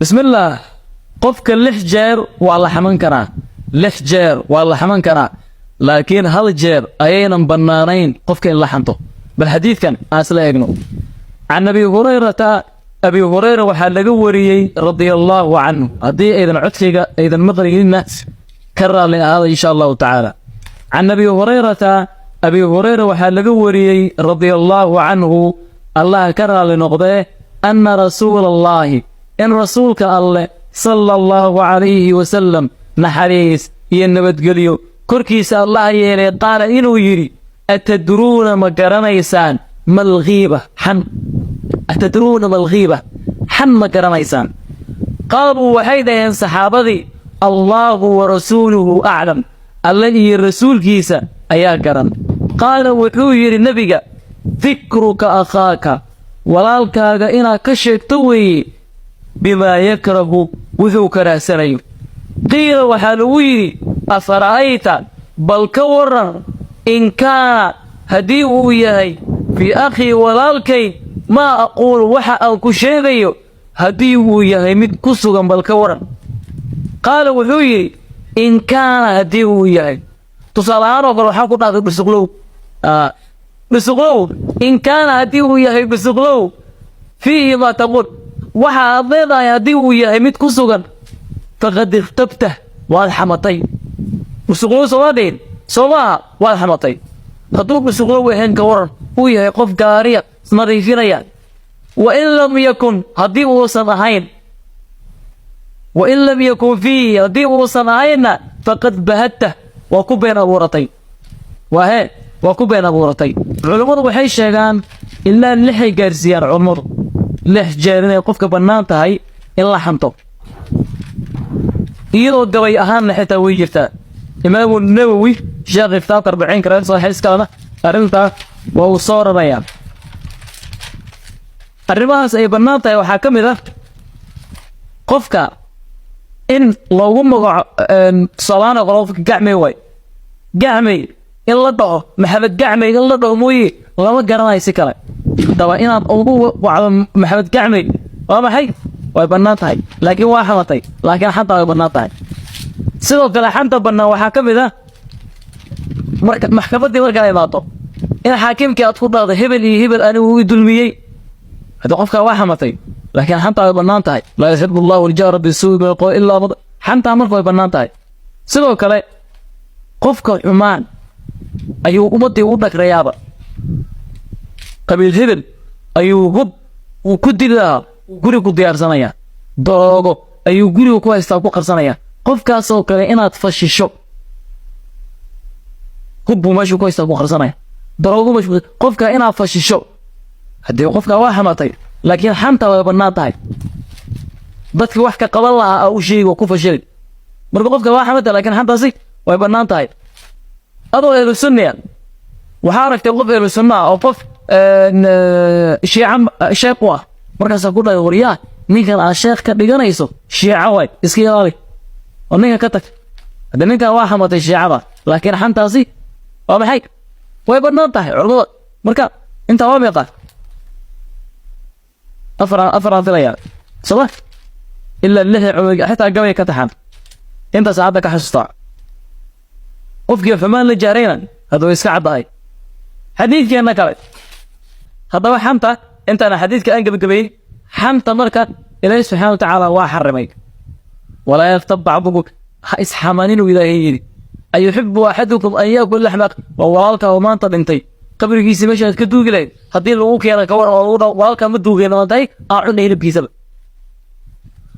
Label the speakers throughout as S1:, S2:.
S1: بسم الله قفك اللح جير والله حمان كرا لح جير والله حمان كرا لكن هل جير أينا بنانين قفك اللي حنته بالحديث كان أصلا يجنو عن أبي هريرة وحال وريي رضي الله عنه هذه إذا عتلق إذا مغري الناس كرر لنا هذا إن شاء الله تعالى عن أبي هريرة وحال وريي رضي الله عنه الله كرر لنقضيه أن رسول الله إن رسولك الله صلى الله عليه وسلم نحريس ينبت قليو كركيس الله يلي قال إنو يري أتدرون ما قرنيسان ما الغيبة حن أتدرون ما الغيبة حن ما قرنيسان قالوا وحيدا ين صحابتي الله ورسوله أعلم الذي الرسول كيسا أيا قرن قال وحوير النبي ذكرك أخاك walaalkaaga inaad ka sheegto weeye bimaa yakrahu wuxuu karaahsanayo qiila waxaa lagu yidhi afara'ayta bal ka waran in kaana haddii uu yahay fii akhii walaalkay maa aquulu waxa aan ku sheegayo haddii uu yahay mid ku sugan bal ka waran qaala wuxuu yidhi in kaana haddii uu yahay tusaale ahaan oo kale waxaa ku dhacday بسقلو إن كان هديه يهي بسقلو فيه ما تقول وحا أضيضا هديه يهي متكسوغا فقد اختبته والحمطين بسقلو سوادين سواها والحمطين خطوك بسقلو وحين كورن هو يهي قف قارية نظيفين يعني وإن لم يكن هديه صنعين وإن لم يكن فيه هديه صنعين فقد بهته وكبين أبورتين وهي وكبين أبورتين علماء waxay sheegaan ilaa lixay gaarsiiyaan culimadu lix jeer inay qofka banaanta hay in la xanto iyadoo gabay ahaan xitaa way jirtaa Imam Nawawi sheekh iftaaq 40 karaan saxiiskana arinta waa soo raraya arrimahaas ay banaanta waxa kamid ah qofka in loogu magaco salaana qofka gacmay way gacmay in la dhaco maxamed gacmay in la dhaco mooyee lama garanaysi kale daba inaad ugu wacdo maxamed gacmay waa maxay way banaan tahay laakiin waa xamatay laakiin xanta way banaan tahay sidoo kale xanta banaan waxa kamid ah marka maxkamadii marka ay imaato in xaakimkii aad ku dhaqdo hebel iyo hebel anigu uu dulmiyay hada qofka waa xamatay laakiin xanta way banaan tahay la yuhibbu Allahu al-jahra bis-su'i bil qawl illa xanta marka way banaan tahay sidoo kale qofka xumaan ayuu ummadii u dhagrayaaba qabiil hebel ayuu hub uu ku dilaa guri ku diyaarsanaya doogo ayuu guriga ku haystaa ku qarsanaya qofkaas oo kale inaad fashisho hub meesha ku haystaa ku qarsanaya doogo meesha qofka inaad fashisho hadii qofka waa xamatay laakiin xanta way banaan tahay dadka wax ka qaban lahaa oo sheego ku fashilay marka qofka waa xamatay laakiin xantaasi way banaan tahay أضو إلى السنة وحارك تقف إلى السنة أو قف شيعة شاقوة مركز أقول له ورياه نيكا الشيخ كبيجانا يسو شيعة واي إسكي هذي ونيكا كتك هذا نيكا واحد مت الشيعة لكن حنتاسي وما حيك ويبرنا تحي عرض مركز أنت وام يقع أفرع ثلاثة صلاة إلا اللي حتى الجوية كتحان أنت ساعدك حسطع قفك فمان لجارينا هذا يسكع ضاي حديث كأنك قلت هذا حمتا أنت أنا حديث كأنك بقبيل حمتا مركا إلهي سبحانه وتعالى وحرميك ولا يغتب بعضكم إسحامانين وإذا هيدي أيحب أحدكم أن يأكل لحمك ووالك وما أنت بنتي قبل كيسي مشهد كدوق لي هذه الوقت أنا كور ووالك مدوق لي أنتي أعلن إلى بيسبب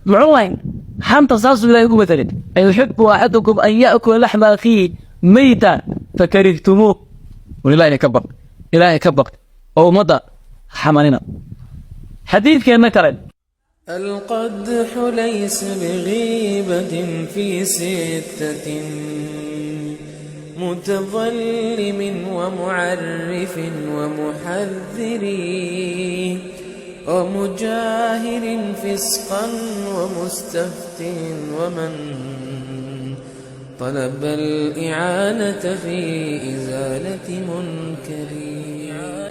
S1: معلومين حمتا ساسو إلهي قبتلين أيحب أحدكم أن يأكل لحم أخيه ميتا فكرهتموه ولله كبر إلهي كبر أو مضى حملنا حديث كأنه كرد
S2: القدح ليس بغيبة في ستة متظلم ومعرف ومحذر ومجاهر فسقا ومستفت ومن طلب الإعانة في إزالة منكر